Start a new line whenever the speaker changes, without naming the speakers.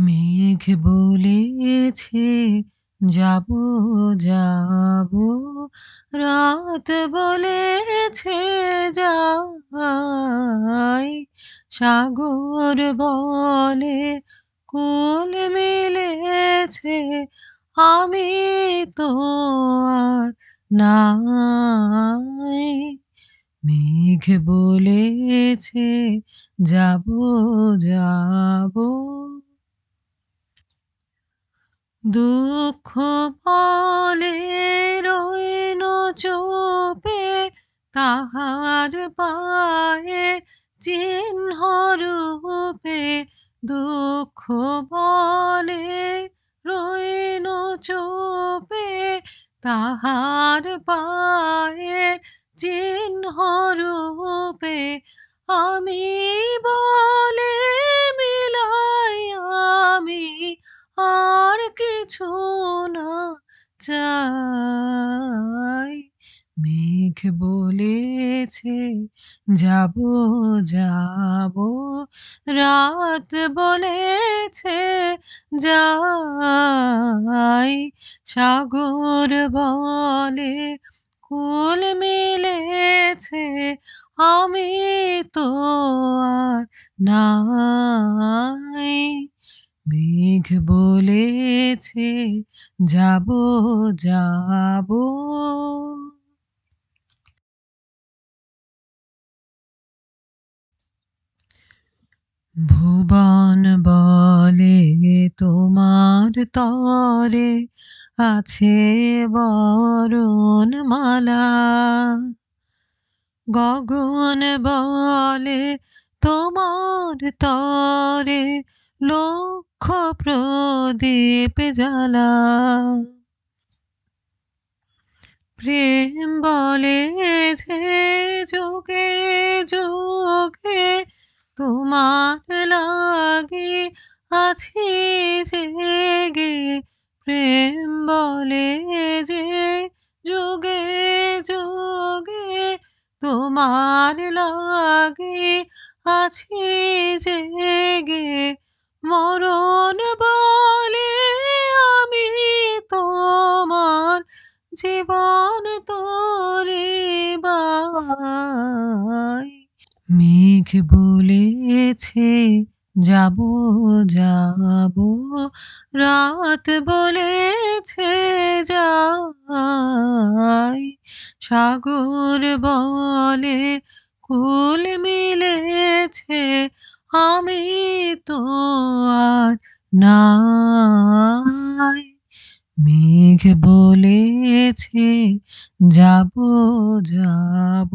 মেঘ বলেছে যাব যাব, রাত বলেছে যাই। সাগর বলে কুল মিলেছে, আমি তো আর নাই। মেঘ বলেছে যাব যাব, দুঃখ বলে রইল চুপে, তাহার পায়ে চিহ্ন রূপে। দুঃখ বলে রইল চুপে, তাহার পায়ে চিহ্ন রূপে। আমি বলে মিলাই, আমি আর কিছু না চাই। মেঘ বলেছে যাব যাব, রাত বলেছে যাই। সাগর বলে কুল মিলেছে, আমি তো আর নাই। মেঘ বলেছে যাব যাব। ভুবন বলে তোমার তরে আছে বরণ মালা। গগন বলে তোমার তরে লক্ষ প্রদীপ জ্বালা। প্রেম বলে যে যুগে যুগে তোমার লাগি আছি জেগে। প্রেম বলে যে যুগে যুগে তোমার লাগি আছি জেগে। মরণ বলে আমি তোমার জীবন তোরে বাই। মেঘ বলেছে যাব যাব, রাত বলেছে যাই। সাগর বলে কুল মিলেছে, আমি তো আর নাই। মেঘ বলেছে যাব যাব।